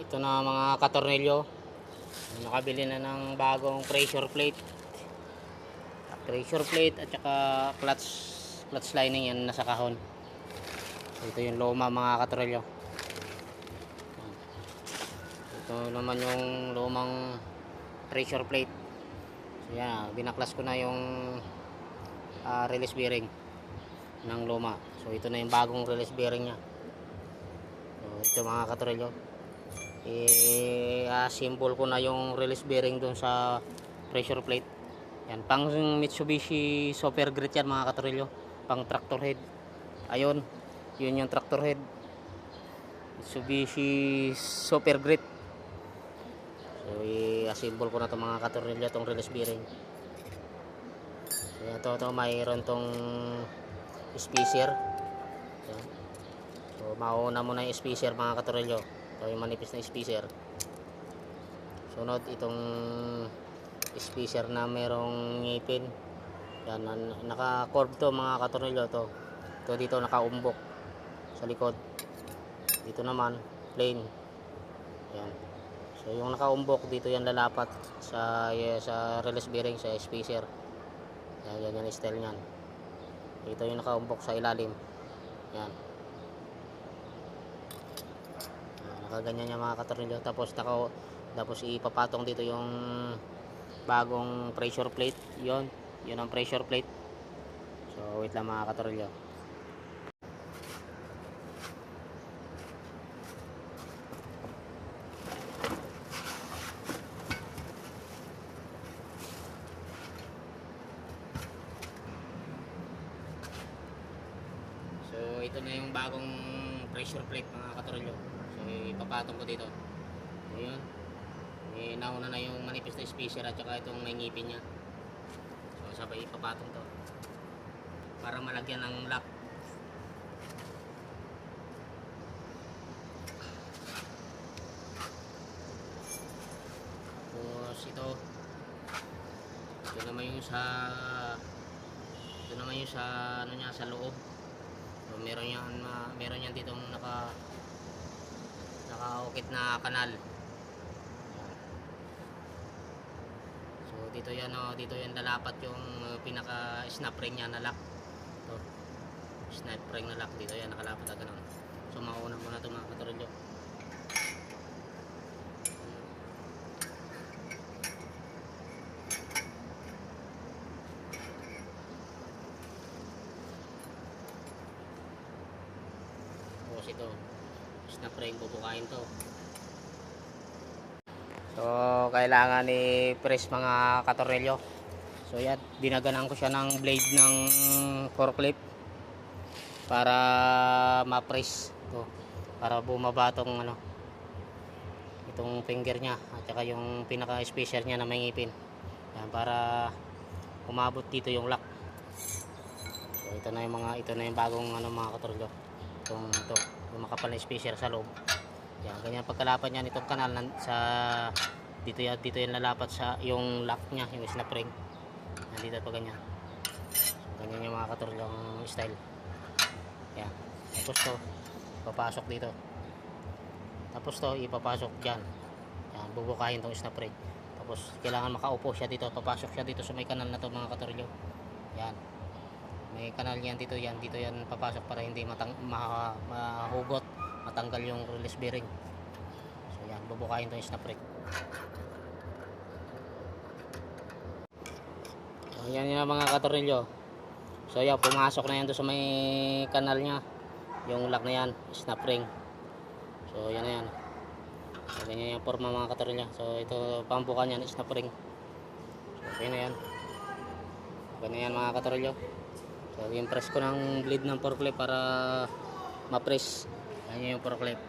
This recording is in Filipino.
Ito na mga katornilyo. Nakabili na ng bagong pressure plate. Pressure plate at saka clutch lining yan nasa kahon. So, ito yung luma mga katornilyo. Ito naman yung lumang pressure plate. So yan, binaklas ko na yung release bearing ng luma. So ito na yung bagong release bearing nya. So ito mga katornilyo, i-assemble ko na yung release bearing dun sa pressure plate. Yan, pang Mitsubishi Super Grit yan mga katornilyo, pang tractor head. Ayun, yun yung tractor head, Mitsubishi Super Grit. So i-assemble ko na itong mga katornilyo, itong release bearing. So ito mayroon tong spacer. Yan. So mauna muna yung spacer mga katornilyo. Ito yung manipis na spacer. Sunod itong spacer na merong ngipin. Yan, naka-curve to mga katornilyo to. Ito dito nakaumbok sa likod. Dito naman plain. Yan. So yung nakaumbok dito yan lalapat sa release bearing sa spacer. Yan yung style niyan. Ito yung nakaumbok sa ilalim. Yan. Nakaganyan yung mga katornilyo. Tapos ipapatong dito yung bagong pressure plate. Yun ang pressure plate. So wait lang mga katornilyo. So ito na yung bagong pressure plate mga katornilyo. So ipapatong ko dito. So yun, nauna na yung manifest na spacer at saka itong may ngipin nya. So sabay ipapatong to para malagyan ng lock. Tapos ito naman yung sa ano niya, sa loob. So meron yan ditong nakaukit na kanal. So dito yan lalapat yung pinaka snap ring niya na lock. Ito, snap ring na lock, dito yan nakalapat na ganun. So mauna muna ito mga katornilyo. Ito snap ring, bubukain to. So kailangan i-press mga katornilyo. So yan, dinaganan ko siya ng blade ng forklift para ma-press to, para bumaba tong itong finger nya at saka yung pinaka spacer nya na may ngipin. Yan, para umabot dito yung lock. So ito na yung bagong mga katornilyo. Ito yung makapal na spacer sa loob. Yan, ganyan pagkalapat niyan itong kanal dito yan lalapat sa yung lock niya, yung snap ring. Yan, dito pa ganyan. So, ganyan yung mga katornilyong style. Yan. Tapos to papasok dito. Tapos to ipapasok diyan. Yan, bubukahin tong snap ring. Tapos kailangan makaupo siya dito, papasok siya dito sa may kanal na to mga katornilyo. Yan. May kanal yan dito yan papasok para hindi mahugot, matanggal yung release bearing. So yan, bubukayin to yung snap ring. So yan yung mga katornilyo. So yan, pumasok na yan doon sa may kanal nya, yung lock na yan, snap ring. So yan na yan. So ganyan yung forma mga katornilyo. So ito pambukan yan, snap ring. So okay na yan. Ganyan yan mga katornilyo. So yung press ko ng blade ng forklift para ma-press. Yan yung forklift.